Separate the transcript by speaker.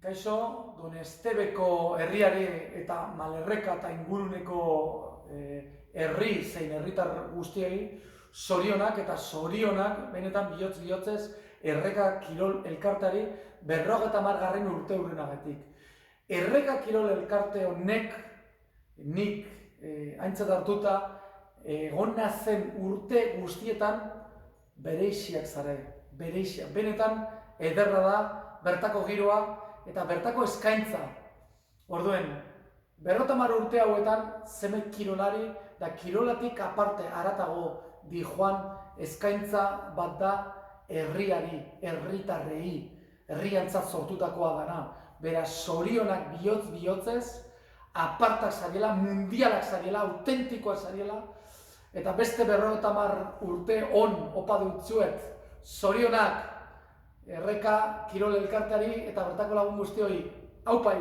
Speaker 1: Kaixo, Donestebeko herriari eta Malerreka eta inguruneko herri zein herritar guztiei zorionak eta zorionak benetan bihotz-bihotzez Erreka Kirol Elkarteari 50. urte hurrenagatik. Erreka Kirol Elkarte honek nik aintzat hartuta egon nazen urte guztietan bereixiak zare, bereixiak. Benetan ederra da bertako giroa eta bertako eskaintza. Orduen, 50 urte hauetan zenbait kirolari eta kirolatik aparte haratago dijoan eskaintza bat da herriari, herritarrei, herriantzat sortutakoa dana. Beraz, zorionak bihotz-bihotzez, apartak zariela, mundialak zariela, autentikoak zariela, eta beste 50 urte opa dutzuet, zorionak Erreka Kirol Elkarteari eta bertako lagun guztioi, aupai!